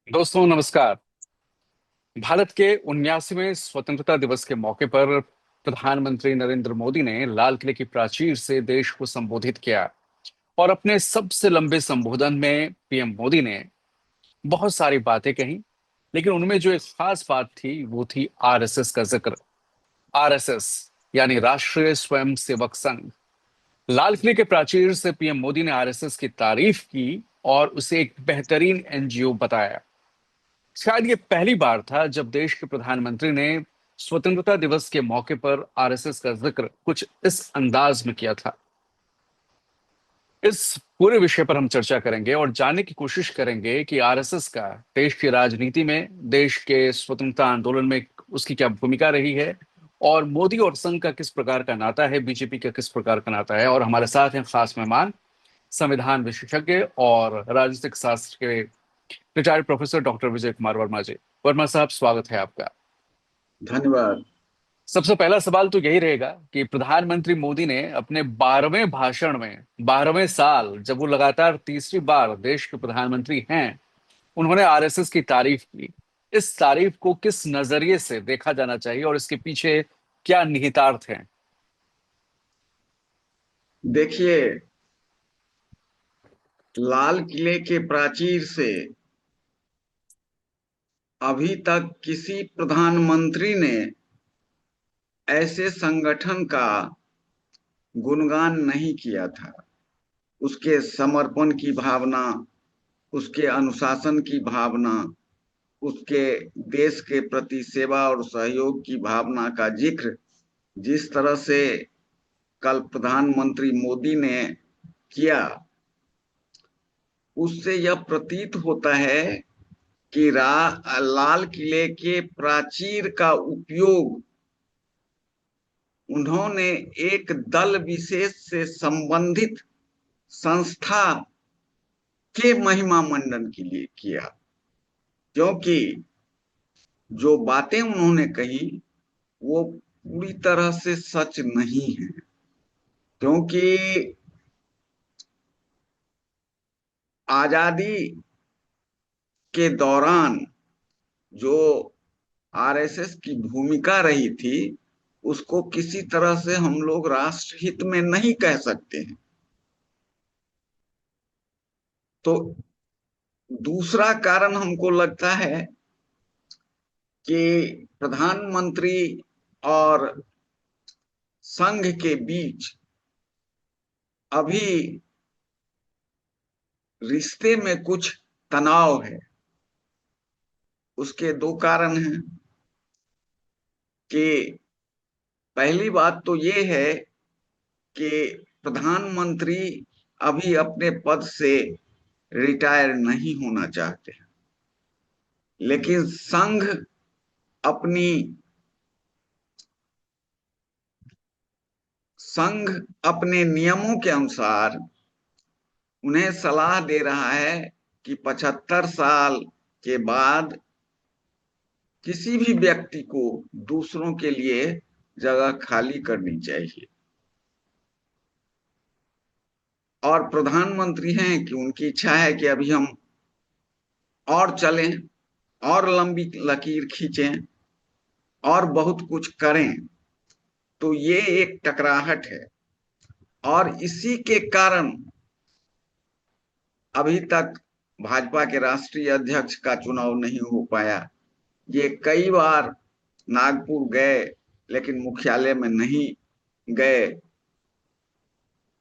दोस्तों नमस्कार। भारत के 79वें स्वतंत्रता दिवस के मौके पर प्रधानमंत्री नरेंद्र मोदी ने लाल किले की प्राचीर से देश को संबोधित किया। और अपने सबसे लंबे संबोधन में पीएम मोदी ने बहुत सारी बातें कही, लेकिन उनमें जो एक खास बात थी वो थी आरएसएस का जिक्र। आरएसएस यानी राष्ट्रीय स्वयंसेवक संघ। लाल किले के प्राचीर से पीएम मोदी ने आरएसएस की तारीफ की और उसे एक बेहतरीन एनजीओ बताया। शायद ये पहली बार था जब देश के प्रधानमंत्री ने स्वतंत्रता दिवस के मौके पर आरएसएस का जिक्र कुछ इस अंदाज में किया था। इस पूरे विषय पर हम चर्चा करेंगे और जानने की कोशिश करेंगे कि आरएसएस का देश की राजनीति में, देश के स्वतंत्रता आंदोलन में उसकी क्या भूमिका रही है, और मोदी और संघ का किस प्रकार का नाता है, बीजेपी का किस प्रकार का नाता है। और हमारे साथ हैं खास मेहमान, संविधान विशेषज्ञ और राजनीतिक शास्त्र के retired professor doctor Vijay Kumar Verma जी। वर्मा साहब, स्वागत है आपका। धन्यवाद। सबसे पहला सवाल तो यही रहेगा कि प्रधानमंत्री मोदी ने अपने 12वें भाषण में, 12वें साल जब वो लगातार तीसरी बार देश के प्रधानमंत्री हैं, उन्होंने आरएसएस की तारीफ की। इस तारीफ को किस नजरिए से देखा जाना चाहिए और इसके पीछे क्या निहितार्थ हैं? देखिए, लाल किले के प्राचीर से अभी तक किसी प्रधानमंत्री ने ऐसे संगठन का गुणगान नहीं किया था। उसके समर्पण की भावना, उसके अनुशासन की भावना, उसके देश के प्रति सेवा और सहयोग की भावना का जिक्र जिस तरह से कल प्रधानमंत्री मोदी ने किया, उससे यह प्रतीत होता है कि लाल किले के प्राचीर का उपयोग उन्होंने एक दल विशेष से संबंधित संस्था के महिमा मंडन के लिए किया, क्योंकि जो बातें उन्होंने कही वो पूरी तरह से सच नहीं है। क्योंकि आजादी के दौरान जो आरएसएस की भूमिका रही थी, उसको किसी तरह से हम लोग राष्ट्र हित में नहीं कह सकते हैं। तो दूसरा कारण हमको लगता है कि प्रधानमंत्री और संघ के बीच अभी रिश्ते में कुछ तनाव है। उसके दो कारण हैं कि पहली बात तो ये है कि प्रधानमंत्री अभी अपने पद से रिटायर नहीं होना चाहते हैं, लेकिन अपनी संघ अपने नियमों के अनुसार उन्हें सलाह दे रहा है कि 75 साल के बाद किसी भी व्यक्ति को दूसरों के लिए जगह खाली करनी चाहिए। और प्रधानमंत्री हैं कि उनकी इच्छा है कि अभी हम और चलें, और लंबी लकीर खींचें, और बहुत कुछ करें। तो ये एक टकराहट है, और इसी के कारण अभी तक भाजपा के राष्ट्रीय अध्यक्ष का चुनाव नहीं हो पाया। ये कई बार नागपुर गए, लेकिन मुख्यालय में नहीं गए।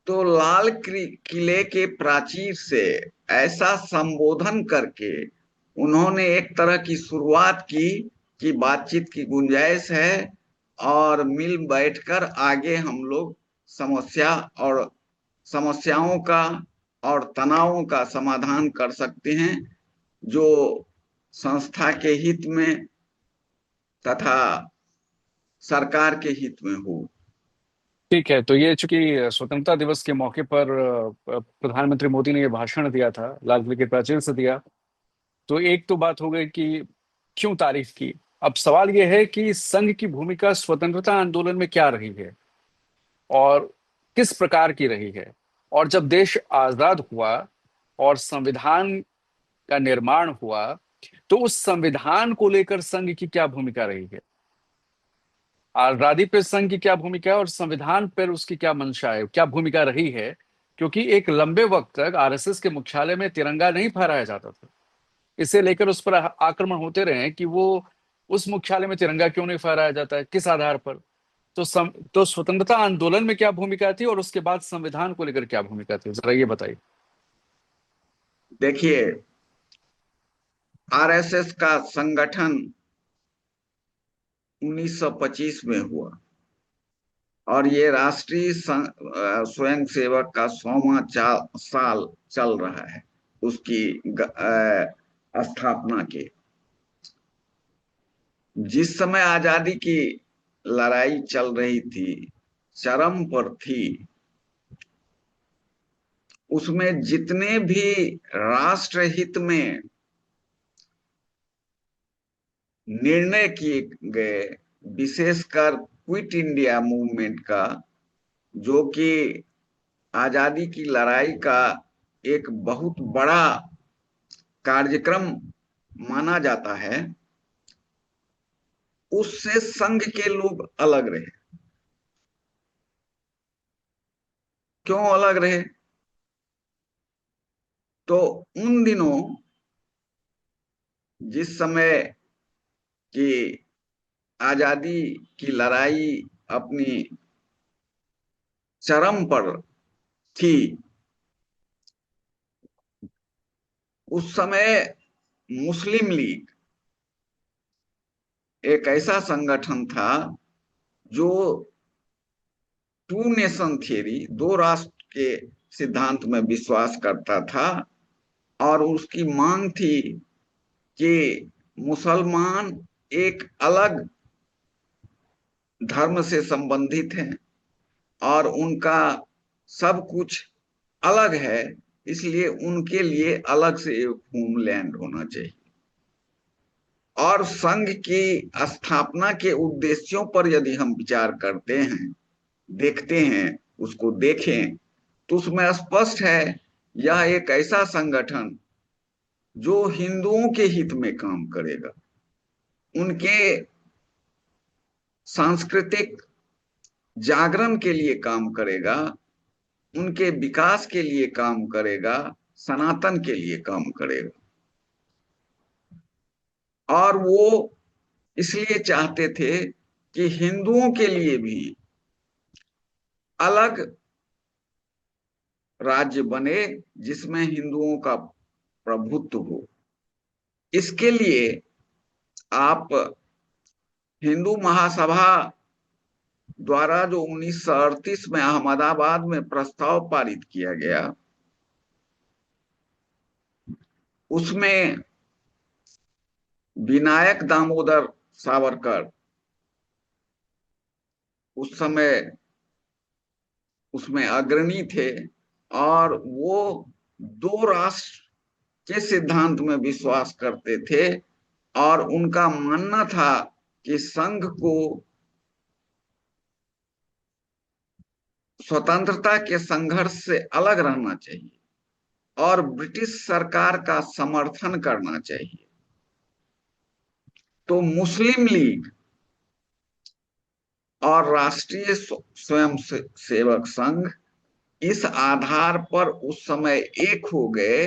तो लाल किले के प्राचीर से ऐसा संबोधन करके उन्होंने एक तरह की शुरुआत की कि बातचीत की गुंजाइश है, और मिल बैठकर आगे हम लोग समस्या और समस्याओं का और तनावों का समाधान कर सकते हैं, जो संस्था के हित में तथा सरकार के हित में हो। ठीक है, तो ये चूंकि स्वतंत्रता दिवस के मौके पर प्रधानमंत्री मोदी ने ये भाषण दिया था, लाल किले के प्राचीर से दिया, तो एक तो बात हो गई कि क्यों तारीफ की। अब सवाल यह है कि संघ की भूमिका स्वतंत्रता आंदोलन में क्या रही है और किस प्रकार की रही है। और जब देश आजाद हुआ और संविधान का निर्माण हुआ, तो उस संविधान को लेकर संघ की क्या भूमिका रही है, आजादी पे संघ की क्या भूमिका है, और संविधान पर उसकी क्या मंशा है, क्या भूमिका रही है? क्योंकि एक लंबे वक्त तक आरएसएस के मुख्यालय में तिरंगा नहीं फहराया जाता था। इसे लेकर उस पर आक्रमण होते रहे कि वो उस मुख्यालय में तिरंगा क्यों नहीं फहराया जाता है, किस आधार पर। तो स्वतंत्रता आंदोलन में क्या भूमिका थी, और उसके बाद संविधान को लेकर क्या भूमिका थी, जरा ये बताइए। देखिए, आरएसएस का संगठन 1925 में हुआ, और ये राष्ट्रीय स्वयंसेवक का 100वां साल चल रहा है उसकी स्थापना के। जिस समय आजादी की लड़ाई चल रही थी, चरम पर थी, उसमें जितने भी राष्ट्रहित में निर्णय किए गए, विशेषकर क्विट इंडिया मूवमेंट का, जो कि आजादी की लड़ाई का एक बहुत बड़ा कार्यक्रम माना जाता है, उससे संघ के लोग अलग रहे। क्यों अलग रहे? तो उन दिनों जिस समय की आजादी की लड़ाई अपनी चरम पर थी, उस समय मुस्लिम लीग एक ऐसा संगठन था जो टू नेशन थियरी, दो राष्ट्र के सिद्धांत में विश्वास करता था, और उसकी मांग थी कि मुसलमान एक अलग धर्म से संबंधित हैं और उनका सब कुछ अलग है, इसलिए उनके लिए अलग से एक होमलैंड होना चाहिए। और संघ की स्थापना के उद्देश्यों पर यदि हम विचार करते हैं, देखते हैं, उसको देखें, तो उसमें स्पष्ट है यह एक ऐसा संगठन जो हिंदुओं के हित में काम करेगा, उनके सांस्कृतिक जागरण के लिए काम करेगा, उनके विकास के लिए काम करेगा, सनातन के लिए काम करेगा। और वो इसलिए चाहते थे कि हिंदुओं के लिए भी अलग राज्य बने जिसमें हिंदुओं का प्रभुत्व हो। इसके लिए आप हिंदू महासभा द्वारा जो 1938 में अहमदाबाद में प्रस्ताव पारित किया गया, उसमें विनायक दामोदर सावरकर उस समय उसमें अग्रणी थे, और वो दो राष्ट्र के सिद्धांत में विश्वास करते थे, और उनका मानना था कि संघ को स्वतंत्रता के संघर्ष से अलग रहना चाहिए और ब्रिटिश सरकार का समर्थन करना चाहिए। तो मुस्लिम लीग और राष्ट्रीय स्वयं सेवक संघ इस आधार पर उस समय एक हो गए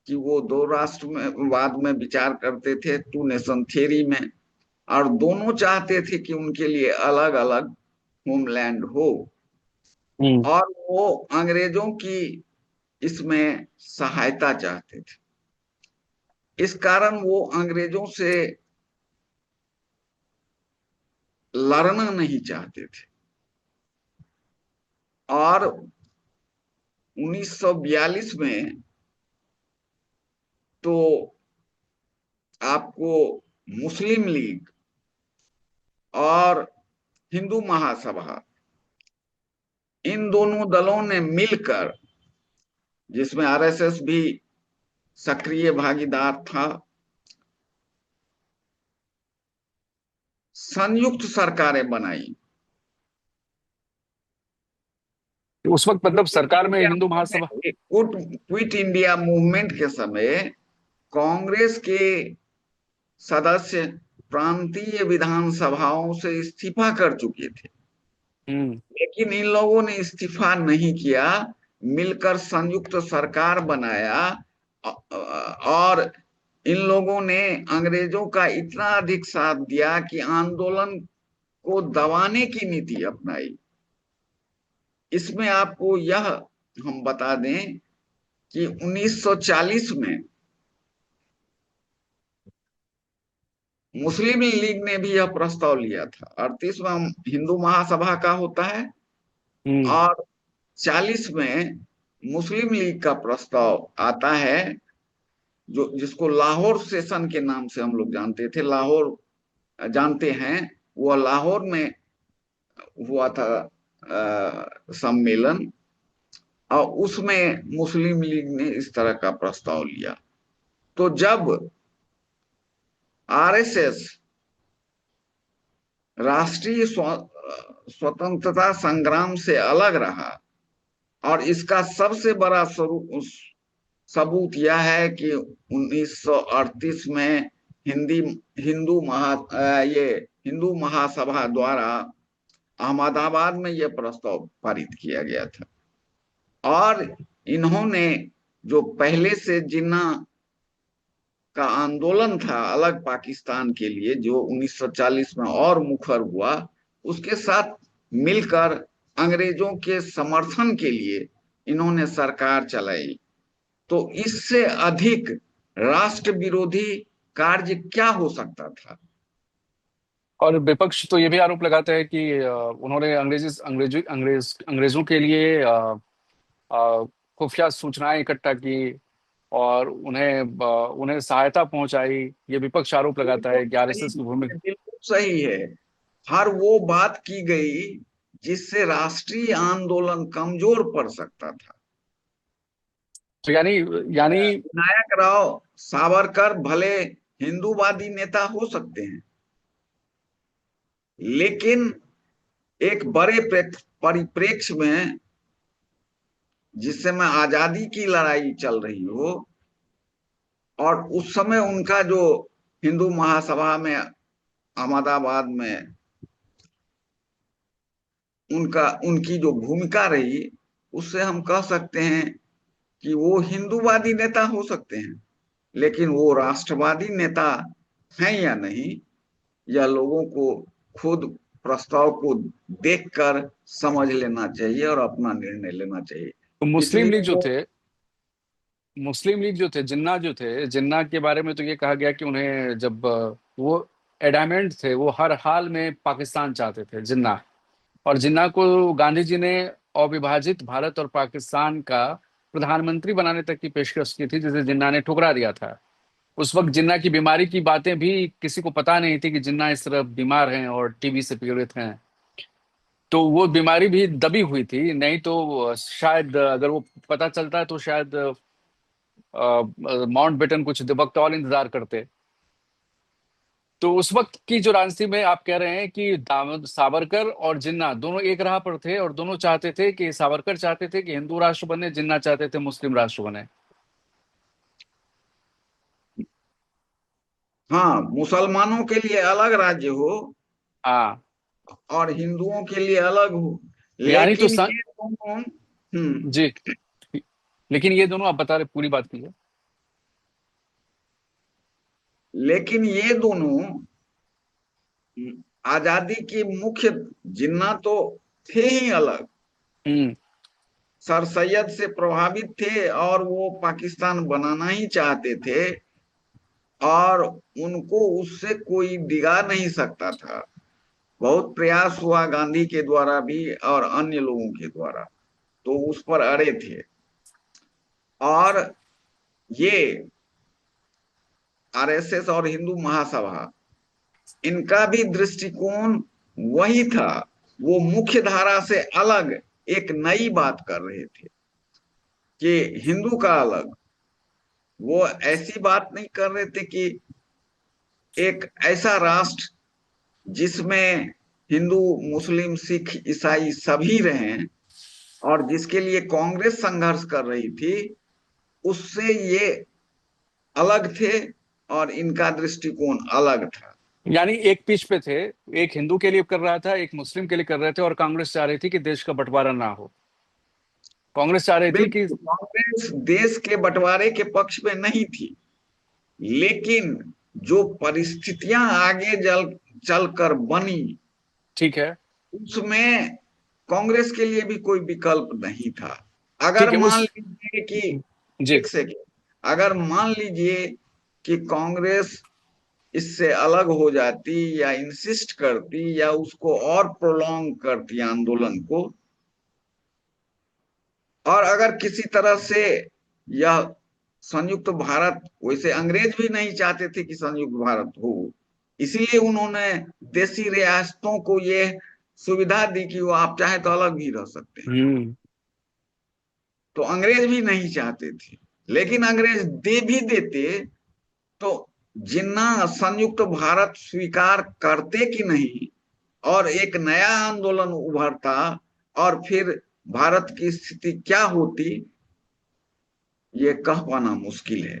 कि वो दो राष्ट्र में बाद में विचार करते थे, टू नेशन थियरी में, और दोनों चाहते थे कि उनके लिए अलग अलग होमलैंड हो, हम्म। और वो अंग्रेजों की इसमें सहायता चाहते थे। इस कारण वो अंग्रेजों से लड़ना नहीं चाहते थे, और 1942 में तो आपको मुस्लिम लीग और हिंदू महासभा, इन दोनों दलों ने मिलकर, जिसमें आरएसएस भी सक्रिय भागीदार था, संयुक्त सरकारें बनाई। उस वक्त मतलब सरकार में Hindu Mahasabha. Quit India movement के समय कांग्रेस के सदस्य प्रांतीय विधानसभाओं से इस्तीफा कर चुके थे, हम्म। लेकिन इन लोगों ने इस्तीफा नहीं किया, मिलकर संयुक्त सरकार बनाया। और इन लोगों ने अंग्रेजों का इतना अधिक साथ दिया कि आंदोलन को दबाने की नीति अपनाई। इसमें आपको यह हम बता दें कि 1940 में मुस्लिम लीग ने भी यह प्रस्ताव लिया था। 38वां हिंदू महासभा का होता है, हम्म। और 40 में मुस्लिम लीग का प्रस्ताव आता है, जो जिसको लाहौर सेशन के नाम से हम लोग जानते थे, लाहौर जानते हैं। वह लाहौर में हुआ था सम्मेलन, और उसमें मुस्लिम लीग ने इस तरह का प्रस्ताव लिया। तो जब आरएसएस राष्ट्रीय स्वतंत्रता संग्राम से अलग रहा, और इसका सबसे बड़ा सबूत यह है कि 1938 में हिंदी ये हिंदू महासभा द्वारा अहमदाबाद में यह प्रस्ताव पारित किया गया था। और इन्होंने जो पहले से जिन्ना का आंदोलन था अलग पाकिस्तान के लिए, जो 1940 में और मुखर हुआ, उसके साथ मिलकर अंग्रेजों के समर्थन के लिए इन्होंने सरकार चलाई। तो इससे अधिक राष्ट्र विरोधी कार्य क्या हो सकता था? और विपक्ष तो ये भी आरोप लगाता है कि उन्होंने अंग्रेजों के लिए खुफिया सूचनाएं इकट्ठा की और उन्हें सहायता पहुंचाई। ये विपक्ष आरोप लगाता बिल्कुल है कि सही, आरएसएस की भूमिका। बिल्कुल सही है। हर वो बात की गई जिससे राष्ट्रीय आंदोलन कमजोर पड़ सकता था। तो यानी यानी विनायक राव सावरकर भले हिंदूवादी नेता हो सकते हैं, लेकिन एक बड़े परिप्रेक्ष्य में, जिस समय आजादी की लड़ाई चल रही हो, और उस समय उनका जो हिंदू महासभा में अहमदाबाद में उनकी जो भूमिका रही, उससे हम कह सकते हैं कि वो हिंदूवादी नेता हो सकते हैं, लेकिन वो राष्ट्रवादी नेता हैं या नहीं, यह लोगों को खुद प्रस्ताव को देखकर समझ लेना चाहिए और अपना निर्णय लेना चाहिए। तो मुस्लिम लीग इसलिए जो वो, थे, मुस्लिम लीग जो थे, जिन्ना के बारे में तो ये कहा गया कि उन्हें जब वो एडामेंट थे, वो हर हाल में पाकिस्तान चाहते थे जिन्ना। और जिन्ना को गांधी जी ने अविभाजित भारत और पाकिस्तान का प्रधानमंत्री बनाने तक की पेशकश की थी, जिसे जिन्ना ने ठुकरा दिया था। उस वक्त जिन्ना की बीमारी की बातें भी किसी को पता नहीं थी कि जिन्ना इस तरह बीमार हैं और टीबी से पीड़ित हैं। तो वो बीमारी भी दबी हुई थी, नहीं तो शायद अगर वो पता चलता तो शायद माउंटबेटन कुछ वक्त और इंतजार करते। तो उस वक्त की जो राजनीति में आप कह रहे हैं कि दामोद सावरकर और जिन्ना दोनों एक राह पर थे, और दोनों चाहते थे कि सावरकर चाहते थे कि हिंदू राष्ट्र बने, जिन्ना चाहते थे मुस्लिम राष्ट्र बने। हाँ, मुसलमानों के लिए अलग राज्य हो हाँ। और हिंदुओं के लिए अलग हो, यानी तो लेकिन ये दोनों, जी, लेकिन ये दोनों आप बता रहे, पूरी बात कीजिए। लेकिन ये दोनों आजादी के मुख्य, जिन्ना तो थे ही अलग, हम्म। सर सैयद से प्रभावित थे और वो पाकिस्तान बनाना ही चाहते थे, और उनको उससे कोई डिगा नहीं सकता था। बहुत प्रयास हुआ गांधी के द्वारा भी और अन्य लोगों के द्वारा, तो उस पर अड़े थे। और ये आरएसएस और हिंदू महासभा, इनका भी दृष्टिकोण वही था। वो मुख्य धारा से अलग एक नई बात कर रहे थे कि हिंदू का अलग। वो ऐसी बात नहीं कर रहे थे कि एक ऐसा राष्ट्र जिसमें हिंदू, मुस्लिम, सिख, ईसाई सभी रहें, और जिसके लिए कांग्रेस संघर्ष कर रही थी, उससे ये अलग थे। और इनका दृष्टिकोण अलग था। यानी एक पिच पे थे, एक हिंदू के लिए कर रहा था, एक मुस्लिम के लिए कर रहे थे, और कांग्रेस चाह रही थी कि देश का बंटवारा ना हो। कांग्रेस चाह रही थी कि बिल्कुल कांग्रेस देश के बंटवारे के पक्ष में नहीं थी, लेकिन जो परिस्थितियां आगे चलकर बनी, ठीक है, उसमें कांग्रेस के लिए भी कोई विकल्प नहीं था। अगर ठीक है मान उस लीजिए कि, जी। एक सेकेंड, अगर मान लीजिए कि कांग्रेस इससे अलग हो जाती या इंसिस्ट करती या उसको और प्रोलॉन्ग करती आंदोलन को, और अगर किसी तरह से यह संयुक्त भारत, वैसे अंग्रेज भी नहीं चाहते थे कि संयुक्त भारत हो, इसीलिए उन्होंने देशी रियासतों को ये सुविधा दी कि वो आप चाहे तो अलग भी रह सकते हैं। हम्म। तो अंग्रेज भी नहीं चाहते थे, लेकिन अंग्रेज दे भी देते तो जिन्ना संयुक्त भारत स्वीकार करते कि नहीं, और एक नया आंदोलन उभरता, और फिर भारत की स्थिति क्या होती, ये कह पाना मुश्किल है।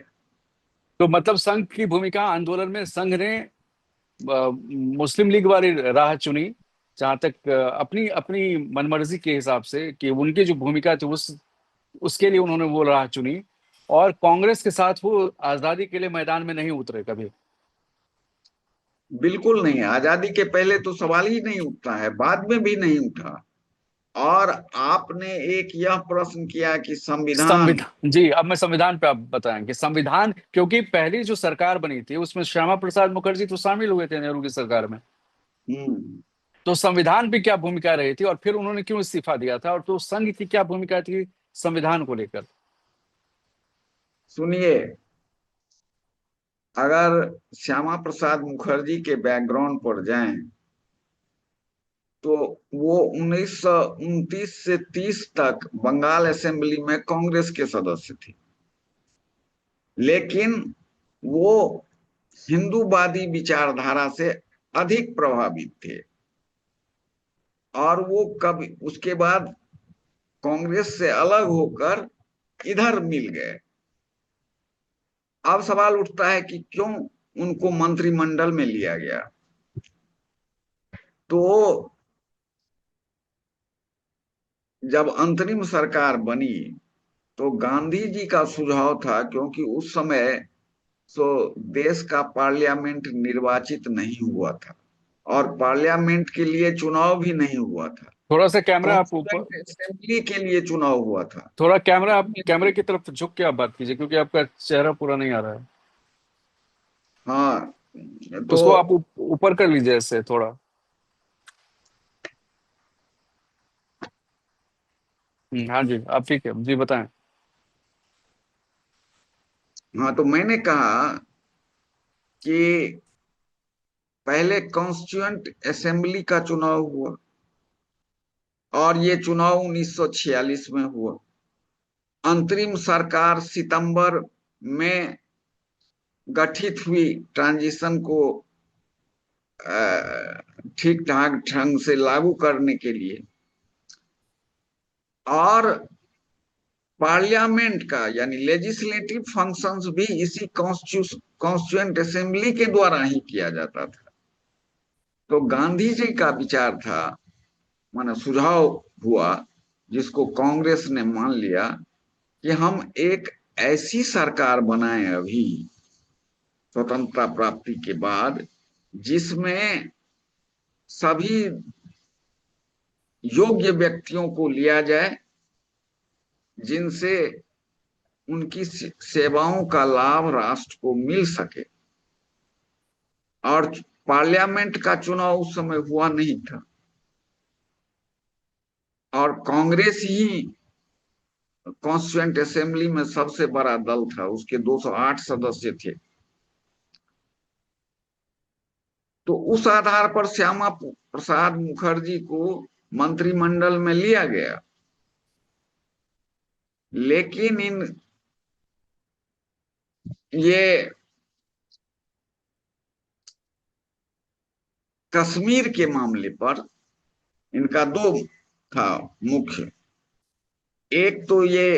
तो मतलब संघ की भूमिका आंदोलन में, संघ ने मुस्लिम लीग वाली राह चुनी, जहां तक अपनी अपनी मनमर्जी के हिसाब से कि उनकी जो भूमिका थी उस उसके लिए उन्होंने वो राह चुनी, और कांग्रेस के साथ वो आजादी के लिए मैदान में नहीं उतरे कभी। बिल्कुल नहीं, आजादी के पहले तो सवाल ही नहीं उठता है, बाद में भी नहीं उठा। और आपने एक यह प्रश्न किया कि संविधान। संविधान, जी, अब मैं संविधान पे आप बताएं कि संविधान, क्योंकि पहली जो सरकार बनी थी उसमें श्यामा प्रसाद मुखर्जी तो शामिल हुए थे नेहरू की सरकार में। हम्म तो संविधान पे क्या भूमिका रही थी, और फिर उन्होंने क्यों इस्तीफा दिया था, और तो संघ की क्या भूमिका थी संविधान को लेकर? सुनिए, अगर श्यामा प्रसाद मुखर्जी के बैकग्राउंड पर जाएं, तो वो 1929 से 30 तक बंगाल असेंबली में कांग्रेस के सदस्य थे, लेकिन वो हिंदूवादी विचारधारा से अधिक प्रभावित थे, और वो कभी उसके बाद कांग्रेस से अलग होकर इधर मिल गए। अब सवाल उठता है कि क्यों उनको मंत्रिमंडल में लिया गया। तो जब अंतरिम सरकार बनी, तो गांधी जी का सुझाव था, क्योंकि उस समय सो देश का पार्लियामेंट निर्वाचित नहीं हुआ था, और पार्लियामेंट के लिए चुनाव भी नहीं हुआ था, थोड़ा सा कैमरा आप ऊपर, कॉन्स्टिट्यूएंट असेंबली के लिए चुनाव हुआ था। थोड़ा कैमरा, आप कैमरे की तरफ झुक के आप बात कीजिए, क्योंकि आपका चेहरा पूरा नहीं आ रहा है। हाँ, तो उसको आप ऊपर कर लीजिए ऐसे थोड़ा। हाँ जी, आप ठीक है, जी बताएं। हाँ, तो मैंने कहा कि पहले कॉन्स्टिट्यूएंट असेंबली का चुनाव हुआ, और ये चुनाव 1946 में हुआ। अंतरिम सरकार सितंबर में गठित हुई ट्रांजिशन को ठीक ठाक ढंग से लागू करने के लिए, और पार्लियामेंट का यानी लेजिस्लेटिव फंक्शंस भी इसी कॉन्स्टिट्यूएंट असेंबली के द्वारा ही किया जाता था। तो गांधी जी का विचार था, माने सुझाव हुआ, जिसको कांग्रेस ने मान लिया, कि हम एक ऐसी सरकार बनाएं अभी स्वतंत्रता प्राप्ति के बाद, जिसमें सभी योग्य व्यक्तियों को लिया जाए, जिनसे उनकी सेवाओं का लाभ राष्ट्र को मिल सके। और पार्लियामेंट का चुनाव उस समय हुआ नहीं था, और कांग्रेस ही कॉन्स्टिट्यूएंट असेंबली में सबसे बड़ा दल था, उसके 208 सदस्य थे। तो उस आधार पर श्यामा प्रसाद मुखर्जी को मंत्रिमंडल में लिया गया, लेकिन ये कश्मीर के मामले पर इनका दो था मुख्य। एक तो ये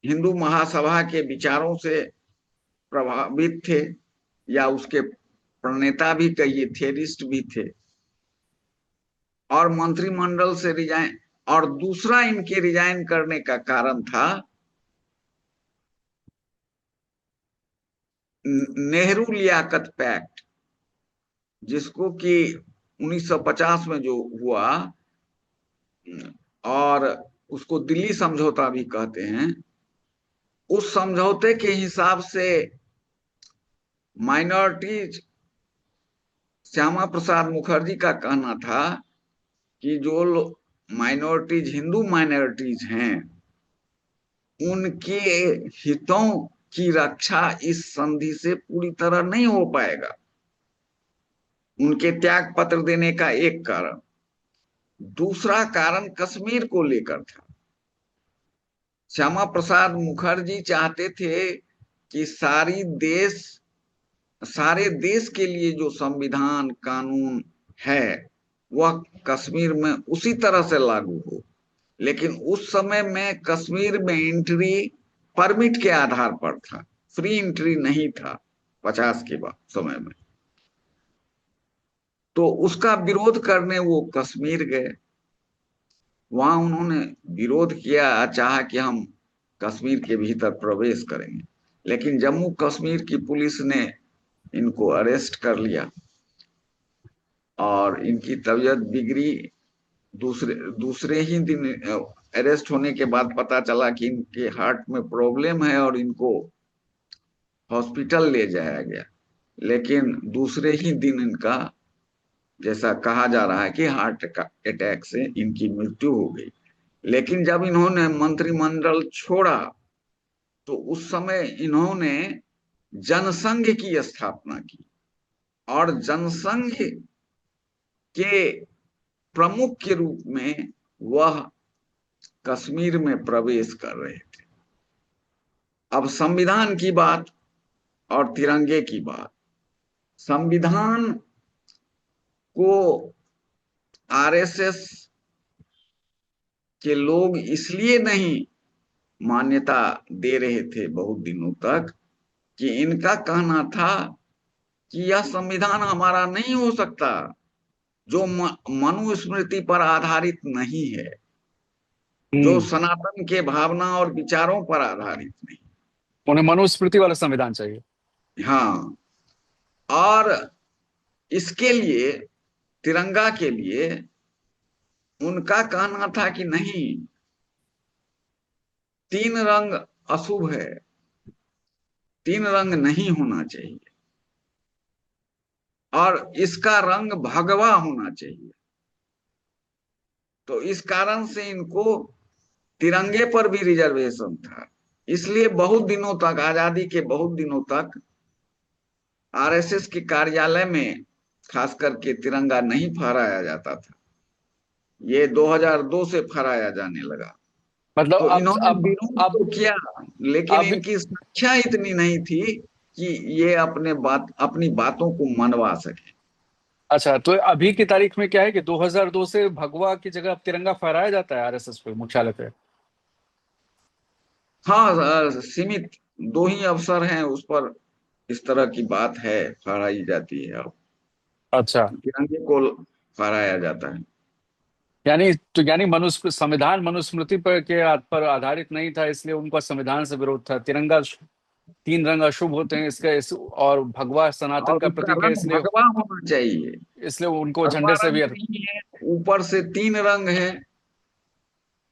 हिंदू महासभा के विचारों से प्रभावित थे, या उसके प्रणेता भी कहिए, थियरिस्ट भी थे, और मंत्रिमंडल से रिजाइन। और दूसरा इनके रिजाइन करने का कारण था नेहरू लियाकत पैक्ट, जिसको कि 1950 में जो हुआ, और उसको दिल्ली समझौता भी कहते हैं। उस समझौते के हिसाब से माइनॉरिटीज, श्यामा प्रसाद मुखर्जी का कहना था कि जो माइनॉरिटीज, हिंदू माइनॉरिटीज हैं, उनके हितों की रक्षा इस संधि से पूरी तरह नहीं हो पाएगा। उनके त्याग पत्र देने का एक कारण। दूसरा कारण कश्मीर को लेकर था। श्यामा प्रसाद मुखर्जी चाहते थे कि सारे देश के लिए जो संविधान कानून है वह कश्मीर में उसी तरह से लागू हो। लेकिन उस समय में कश्मीर में एंट्री परमिट के आधार पर था, फ्री एंट्री नहीं था 50 के बाद समय में। तो उसका विरोध करने वो कश्मीर गए। वहां उन्होंने विरोध किया, चाहा कि हम कश्मीर के भीतर प्रवेश करेंगे, लेकिन जम्मू कश्मीर की पुलिस ने इनको अरेस्ट कर लिया और इनकी तबीयत बिगड़ी। दूसरे दूसरे ही दिन अरेस्ट होने के बाद पता चला कि इनके हार्ट में प्रॉब्लम है और इनको हॉस्पिटल ले जाया गया। लेकिन दूसरे ही दिन इनका, जैसा कहा जा रहा है कि हार्ट अटैक से इनकी मृत्यु हो गई। लेकिन जब इन्होंने मंत्रिमंडल छोड़ा तो उस समय इन्होंने जनसंघ की स्थापना की, और जनसंघ के प्रमुख के रूप में वह कश्मीर में प्रवेश कर रहे थे। अब संविधान की बात और तिरंगे की बात। संविधान को आरएसएस के लोग इसलिए नहीं मान्यता दे रहे थे बहुत दिनों तक कि इनका कहना था कि यह संविधान हमारा नहीं हो सकता जो मनुस्मृति पर आधारित नहीं है, जो हम्म। सनातन के भावना और विचारों पर आधारित नहीं। उन्हें मनुस्मृति वाला संविधान चाहिए। हाँ, और इसके लिए, तिरंगा के लिए उनका कहना था कि नहीं, तीन रंग अशुभ है, तीन रंग नहीं होना चाहिए, और इसका रंग भगवा होना चाहिए। तो इस कारण से इनको तिरंगे पर भी रिजर्वेशन था। इसलिए बहुत दिनों तक, आजादी के बहुत दिनों तक आरएसएस के कार्यालय में खास करके तिरंगा नहीं फहराया जाता था। ये 2002 से फहराया जाने लगा। मतलब तो अब इन्होंने अब विरोध अब तो किया, लेकिन अब इनकी संख्या इतनी नहीं थी कि ये अपनी बातों को मनवा सके। अच्छा, तो अभी की तारीख में क्या है कि 2002 से भगवा की जगह अब तिरंगा फहराया जाता है आरएसएस पे, मुख्यालय पे। हाँ, सीमित दो ही अवसर हैं उस पर इस तरह की बात है, फहराई जाती है। अब अच्छा। तिरंगे को फहराया जाता है। यानी संविधान मनुस्मृति पर आधारित नहीं था, इसलिए उनका संविधान से विरोध था। तिरंगा, तीन रंग अशुभ होते हैं और भगवा सनातन और का उसका प्रतीक है, रंग इसलिए भगवा होना चाहिए। इसलिए उनको भगवा झंडे से रंग भी। नहीं है, ऊपर से तीन रंग है,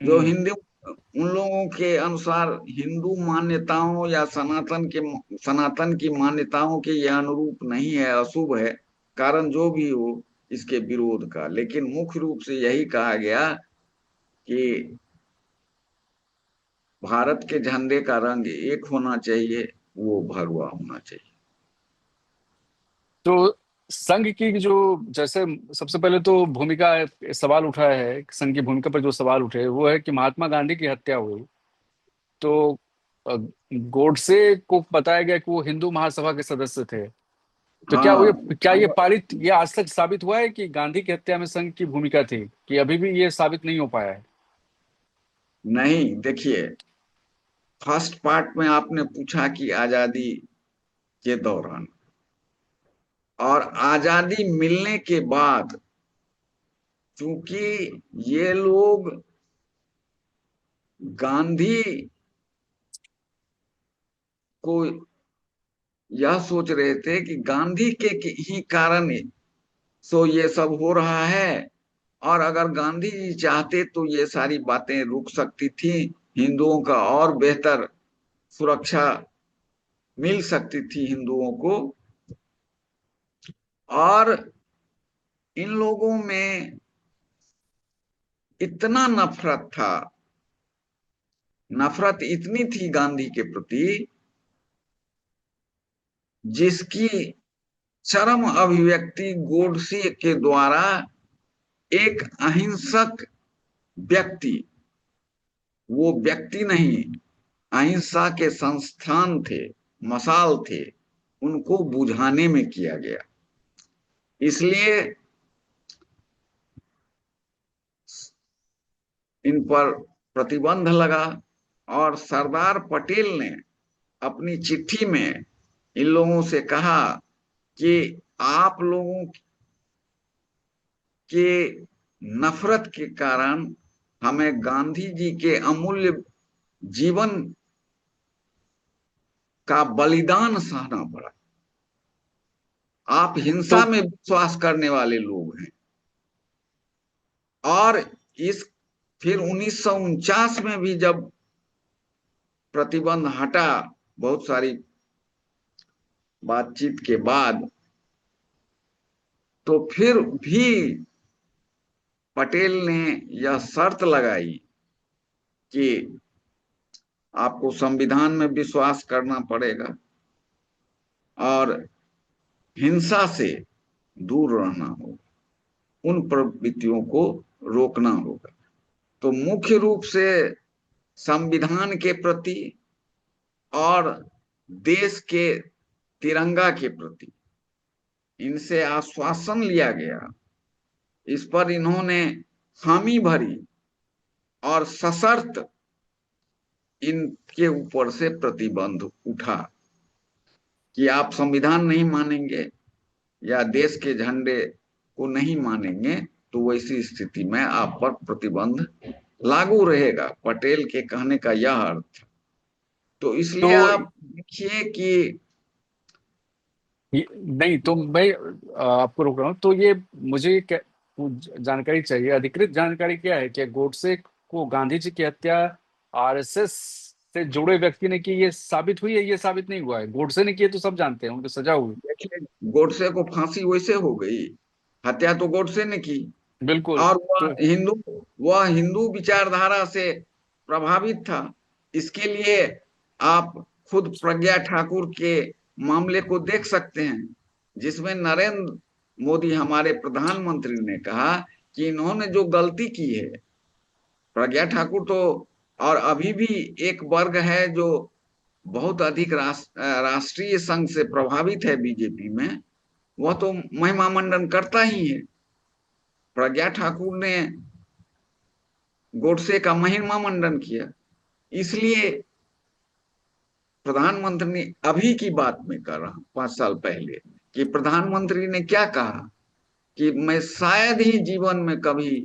जो हम्म। हिंदू, उन लोगों के अनुसार हिंदू मान्यताओं या सनातन की मान्यताओं के यह अनुरूप नहीं है, अशुभ है। कारण जो भी हो इसके विरोध का, लेकिन मुख्य रूप से यही कहा गया कि भारत के झंडे का रंग एक होना चाहिए, वो भगवा होना चाहिए। तो संघ की जो, जैसे सबसे पहले तो भूमिका, सवाल उठा है संघ की भूमिका पर, जो सवाल उठे वो है कि महात्मा गांधी की हत्या हुई तो अ, गोडसे को बताया गया कि वो हिंदू महासभा के सदस्य थे। तो हाँ, ये आज तक साबित हुआ है कि गांधी की हत्या में संघ की भूमिका थी, कि अभी भी ये साबित नहीं हो पाया है? नहीं, देखिए, फर्स्ट पार्ट में आपने पूछा कि आजादी के दौरान, और आजादी मिलने के बाद चूंकि ये लोग गांधी को यह सोच रहे थे कि गांधी के ही कारण सो ये सब हो रहा है, और अगर गांधी जी चाहते तो ये सारी बातें रुक सकती थी, हिंदुओं का और बेहतर सुरक्षा मिल सकती थी हिंदुओं को। और इन लोगों में इतना नफरत था, नफरत इतनी थी गांधी के प्रति, जिसकी चरम अभिव्यक्ति गोडसे के द्वारा एक अहिंसक व्यक्ति, वो व्यक्ति नहीं, अहिंसा के संस्थान थे, मसाल थे, उनको बुझाने में किया गया। इसलिए इन पर प्रतिबंध लगा, और सरदार पटेल ने अपनी चिट्ठी में इन लोगों से कहा कि आप लोगों के नफरत के कारण हमें गांधी जी के अमूल्य जीवन का बलिदान सहना पड़ा। आप तो हिंसा में विश्वास करने वाले लोग हैं। और इस फिर 1949 में भी जब प्रतिबंध हटा, बहुत सारी बातचीत के बाद, तो फिर भी पटेल ने यह शर्त लगाई कि आपको संविधान में विश्वास करना पड़ेगा और हिंसा से दूर रहना होगा, उन प्रवृत्तियों को रोकना होगा। तो मुख्य रूप से संविधान के प्रति और देश के तिरंगा के प्रति इनसे आश्वासन लिया गया। इस पर इन्होंने हामी भरी और सशर्त इनके ऊपर से प्रतिबंध उठा कि आप संविधान नहीं मानेंगे या देश के झंडे को नहीं मानेंगे तो वैसी स्थिति में आप पर प्रतिबंध लागू रहेगा। पटेल के कहने का यह अर्थ था। तो तो इसलिए आप देखिए कि नहीं, तो मैं आपको रोक रहा हूँ। तो ये मुझे जानकारी चाहिए, अधिकृत जानकारी क्या है कि गोडसे को गांधी जी की हत्या आरएसएस से जुड़े व्यक्ति ने की, ये साबित हुई है? ये साबित नहीं हुआ है। गोडसे ने किए तो सब जानते हैं, उनकी सजा हुई। देखिए, गोडसे को फांसी वैसे हो गई, हत्या तो गोडसे ने की। बिल्कुल। और तो वह हिंदू विचारधारा से प्रभावित था। इसके लिए आप खुद प्रज्ञा ठाकुर के मामले को देख सकते हैं, जिसमें नरेंद्र मोदी हमारे प्रधानमंत्री ने कहा कि इन्होंने जो गलती की है, प्रज्ञा ठाकुर तो, और अभी भी एक वर्ग है जो बहुत अधिक राष्ट्रीय संघ से प्रभावित है बीजेपी में, वह तो महिमा मंडन करता ही है। प्रज्ञा ठाकुर ने गोडसे का महिमा मंडन किया। इसलिए प्रधानमंत्री ने, अभी की बात में कर रहा हूं, 5 साल पहले, कि प्रधानमंत्री ने क्या कहा कि मैं शायद ही जीवन में कभी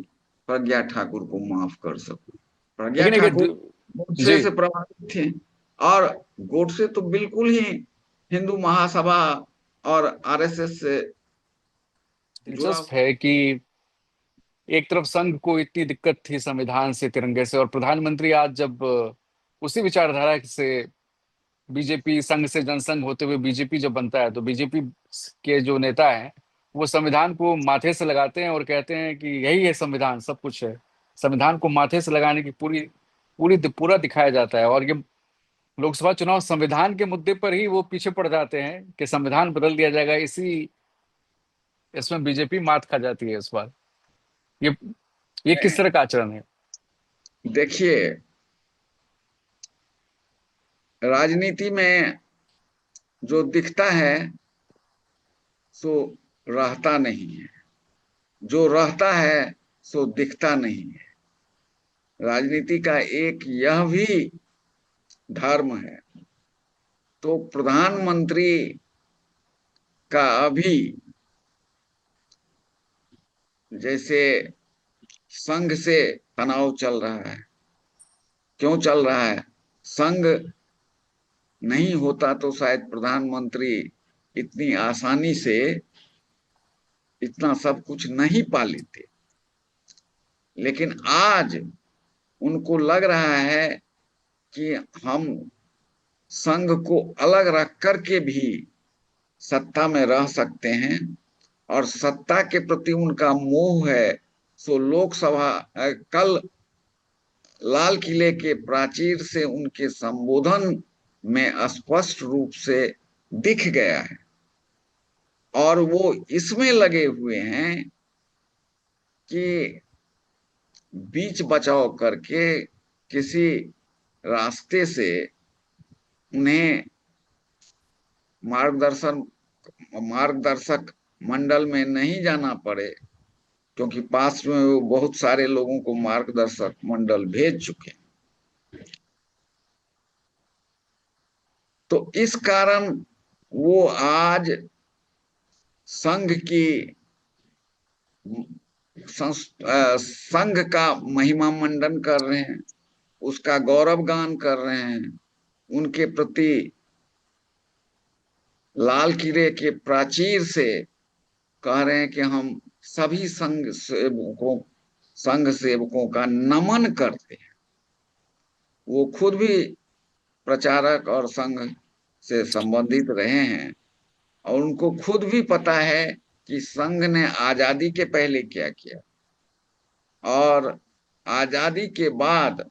प्रज्ञा ठाकुर को माफ कर सकूं। प्रज्ञा लेकिन ठाकुर एक गोडसे जी, से प्रभावित थे, और गोडसे तो बिल्कुल ही हिंदू महासभा और आरएसएस से जुड़ा दिलचस्प हुआ। है कि एक तरफ संघ को इतनी दिक्कत थी संविधान से, तिरंगे से, और प्रधानमंत्री आज जब उसी विचारधारा से बीजेपी, संघ से जनसंघ होते हुए बीजेपी जब बनता है, तो बीजेपी के जो नेता हैं वो संविधान को माथे से लगाते हैं और कहते हैं कि यही है संविधान, सब कुछ है। संविधान को माथे से लगाने की पूरा दिखाया जाता है। और ये लोकसभा चुनाव संविधान के मुद्दे पर ही वो पीछे पड़ जाते हैं कि संविधान बदल दिया जाएगा, इसी इसमें बीजेपी मात खा जाती है इस बार। ये ये किस तरह का आचरण है? देखिए, राजनीति में जो दिखता है सो रहता नहीं है, जो रहता है सो दिखता नहीं है। राजनीति का एक यह भी धर्म है। तो प्रधानमंत्री का अभी जैसे संघ से तनाव चल रहा है। क्यों चल रहा है? संघ नहीं होता तो शायद प्रधानमंत्री इतनी आसानी से इतना सब कुछ नहीं पा लेते। लेकिन आज उनको लग रहा है कि हम संघ को अलग रख करके भी सत्ता में रह सकते हैं, और सत्ता के प्रति उनका मोह है। सो लोकसभा कल लाल किले के प्राचीर से उनके संबोधन में स्पष्ट रूप से दिख गया है, और वो इसमें लगे हुए हैं कि बीच बचाव करके किसी रास्ते से उन्हें मार्गदर्शन मार्गदर्शक मंडल में नहीं जाना पड़े, क्योंकि पास में वो बहुत सारे लोगों को मार्गदर्शक मंडल भेज चुके हैं। तो इस कारण वो आज संघ की संघ का महिमा मंडन कर रहे हैं, उसका गौरव गान कर रहे हैं, उनके प्रति लाल किले के प्राचीर से कह रहे हैं कि हम सभी संघ सेवकों का नमन करते हैं। वो खुद भी प्रचारक और संघ से संबंधित रहे हैं, और उनको खुद भी पता है कि संघ ने आजादी के पहले क्या किया, और आजादी के बाद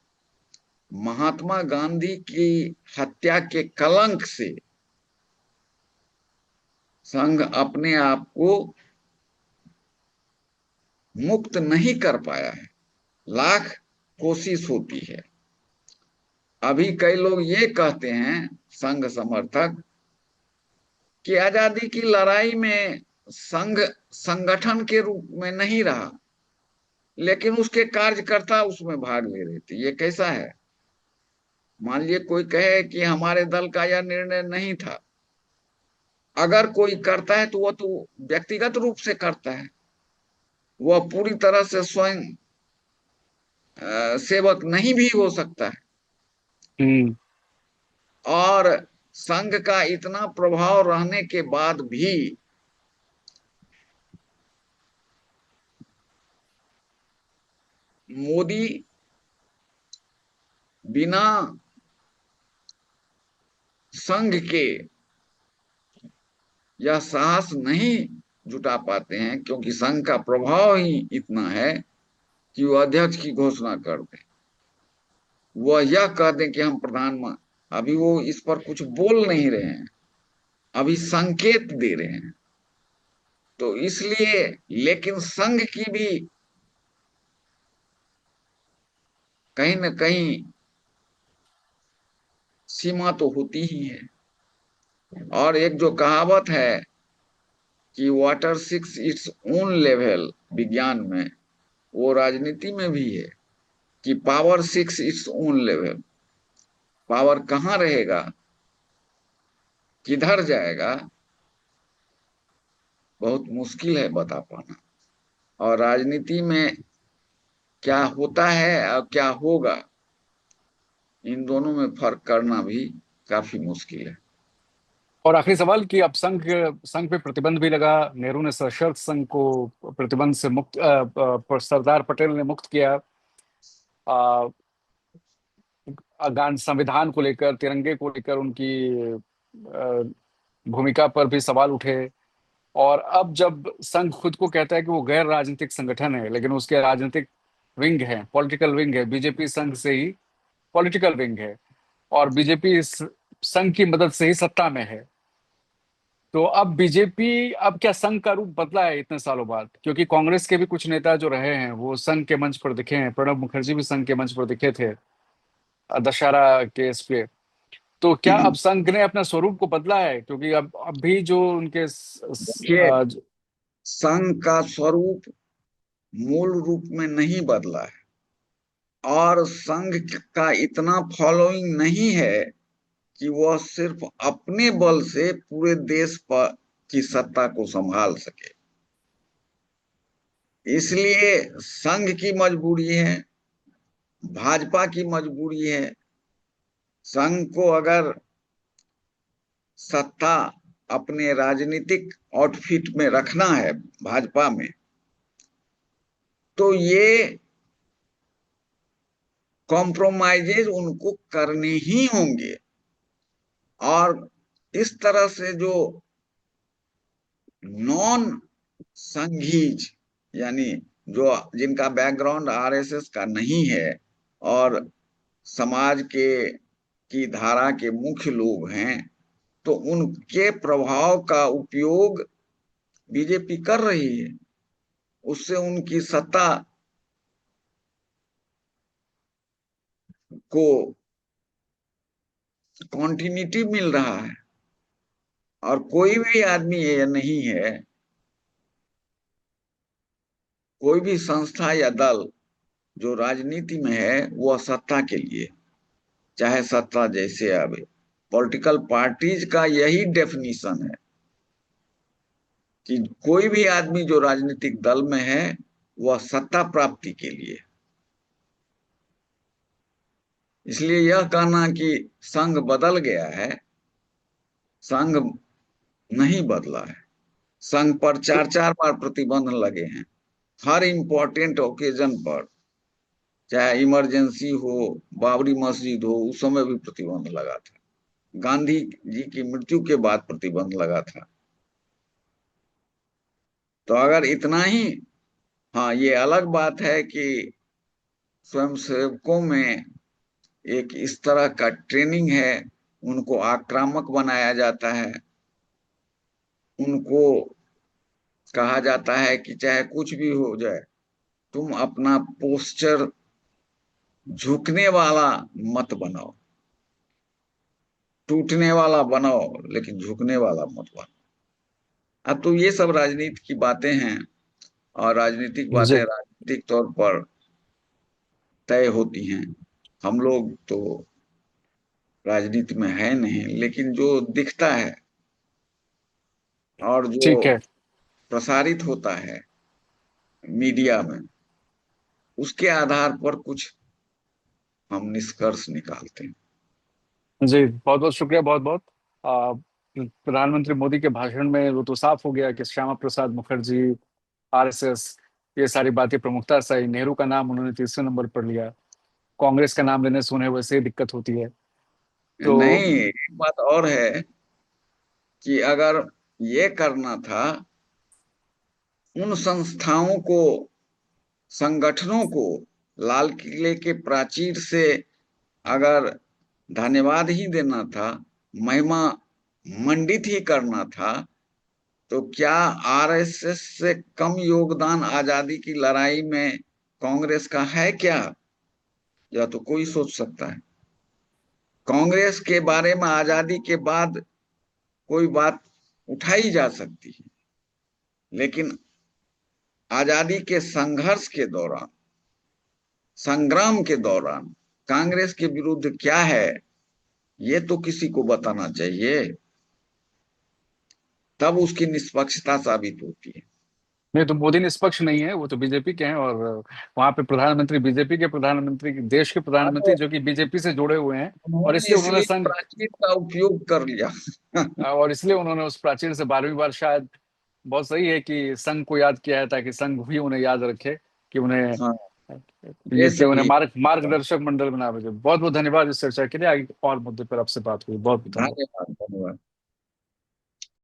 महात्मा गांधी की हत्या के कलंक से संघ अपने आप को मुक्त नहीं कर पाया है। लाख कोशिश होती है। अभी कई लोग ये कहते हैं, संघ समर्थक, कि आजादी की लड़ाई में संघ संगठन के रूप में नहीं रहा, लेकिन उसके कार्यकर्ता उसमें भाग ले रहे थे। ये कैसा है? मान लीजिए कोई कहे कि हमारे दल का यह निर्णय नहीं था, अगर कोई करता है तो वह तो व्यक्तिगत रूप से करता है, वह पूरी तरह से स्वयं सेवक नहीं भी हो सकता है। हम्म। और संघ का इतना प्रभाव रहने के बाद भी मोदी बिना संघ के यह साहस नहीं जुटा पाते हैं, क्योंकि संघ का प्रभाव ही इतना है कि वो अध्यक्ष की घोषणा कर दें, वह यह कह दें कि हम प्रधानमंत्री। अभी वो इस पर कुछ बोल नहीं रहे हैं, अभी संकेत दे रहे हैं। तो इसलिए, लेकिन संघ की भी कहीं न कहीं सीमा तो होती ही है। और एक जो कहावत है कि water six its own level, विज्ञान में, वो राजनीति में भी है कि power six its own level. Power कहाँ रहेगा, किधर जाएगा, बहुत मुश्किल है बता पाना। और राजनीति में क्या होता है और क्या होगा, इन दोनों में फर्क करना भी काफी मुश्किल है। और आखिरी सवाल कि अब संघ पे प्रतिबंध भी लगा। नेहरू ने सशर्त संघ को प्रतिबंध से मुक्त सरदार पटेल ने मुक्त किया। आ, संविधान को लेकर, तिरंगे को लेकर उनकी भूमिका पर भी सवाल उठे। और अब जब संघ खुद को कहता है कि वो गैर राजनीतिक संगठन है, लेकिन उसके राजनीतिक विंग है, पॉलिटिकल विंग है, बीजेपी संघ से ही पॉलिटिकल विंग है, और बीजेपी इस संघ की मदद से ही सत्ता में है। तो अब बीजेपी, अब क्या संघ का रूप बदला है इतने सालों बाद? क्योंकि कांग्रेस के भी कुछ नेता जो रहे हैं वो संघ के मंच पर दिखे हैं, प्रणब मुखर्जी भी संघ के मंच पर दिखे थे दशहरा केस पे। तो क्या अब संघ ने अपना स्वरूप को बदला है? क्योंकि अब भी जो उनके देखिए, संघ का स्वरूप मूल रूप में नहीं बदला है, और संघ का इतना फॉलोइंग नहीं है कि वह सिर्फ अपने बल से पूरे देश पर की सत्ता को संभाल सके। इसलिए संघ की मजबूरी है, भाजपा की मजबूरी है। संघ को अगर सत्ता अपने राजनीतिक आउटफिट में रखना है भाजपा में, तो ये कॉम्प्रोमाइजेज उनको करने ही होंगे। और इस तरह से जो नॉन संघीज, यानी जो जिनका बैकग्राउंड आरएसएस का नहीं है और समाज के की धारा के मुख्य लोग हैं, तो उनके प्रभाव का उपयोग बीजेपी कर रही है। उससे उनकी सत्ता को कॉन्टिन्यूटी मिल रहा है। और कोई भी आदमी ये नहीं है, कोई भी संस्था या दल जो राजनीति में है वह सत्ता के लिए, चाहे सत्ता जैसे आवे। पॉलिटिकल पार्टीज का यही डेफिनेशन है कि कोई भी आदमी जो राजनीतिक दल में है वह सत्ता प्राप्ति के लिए। इसलिए यह कहना कि संघ बदल गया है, संघ नहीं बदला है। संघ पर चार चार बार प्रतिबंध लगे हैं, हर इंपॉर्टेंट ओकेजन पर। चाहे इमरजेंसी हो, बाबरी मस्जिद हो, उस समय भी प्रतिबंध लगा था। गांधी जी की मृत्यु के बाद प्रतिबंध लगा था। तो अगर इतना ही, हाँ, ये अलग बात है कि स्वयंसेवकों में एक इस तरह का ट्रेनिंग है, उनको आक्रामक बनाया जाता है। उनको कहा जाता है कि चाहे कुछ भी हो जाए, तुम अपना पोस्चर झुकने वाला मत बनाओ, टूटने वाला बनाओ लेकिन झुकने वाला मत बनाओ। अब तो ये सब राजनीति की बातें हैं, और राजनीतिक बातें जी। राजनीतिक तौर पर तय होती हैं। हम लोग तो राजनीति में है नहीं, लेकिन जो दिखता है और जो ठीक है। प्रसारित होता है मीडिया में, उसके आधार पर कुछ हम निष्कर्ष निकालते हैं। जी, बहुत बहुत शुक्रिया, बहुत बहुत। आ, प्रधानमंत्री मोदी के भाषण में वो तो साफ हो गया कि श्यामा प्रसाद मुखर्जी, आरएसएस, ये सारी बातें प्रमुखता से आई। नेहरू का नाम उन्होंने तीसरे नंबर पर लिया। कांग्रेस का नाम लेने से उन्हें वैसे ही दिक्कत होती है। तो नहीं, एक बात और है कि अगर ये करना था, उन संस्थाओं को, संगठनों को लाल किले के प्राचीर से अगर धन्यवाद ही देना था, महिमा मंडित ही करना था, तो क्या आरएसएस से कम योगदान आजादी की लड़ाई में कांग्रेस का है क्या? या तो कोई सोच सकता है। कांग्रेस के बारे में आजादी के बाद कोई बात उठाई जा सकती है, लेकिन आजादी के संघर्ष के दौरान, संग्राम के दौरान कांग्रेस के विरुद्ध क्या है, ये तो किसी को बताना चाहिए। तब उसकी निष्पक्षता साबित होती है। नहीं, तो मोदी निष्पक्ष नहीं है, वो तो बीजेपी के हैं। और वहां पे प्रधानमंत्री बीजेपी के प्रधानमंत्री, देश के हाँ, प्रधानमंत्री तो जो कि बीजेपी से जुड़े हुए हैं। और उन्होंने इसलिए उन्होंने इसलिए संघ, प्राचीन का उपयोग कर लिया। और इसलिए उन्होंने उस प्राचीन से 12वीं बार शायद, बहुत सही है कि संघ को याद किया है, ताकि संघ भी उन्हें याद रखे, कि उन्हें हाँ, ये ये कि उन्हें सही। मार्गदर्शक मंडल बना भेजे। बहुत बहुत धन्यवाद इस चर्चा के लिए। आगे और मुद्दे पर आपसे बात हुई। बहुत बहुत धन्यवाद। धन्यवाद, धन्यवाद।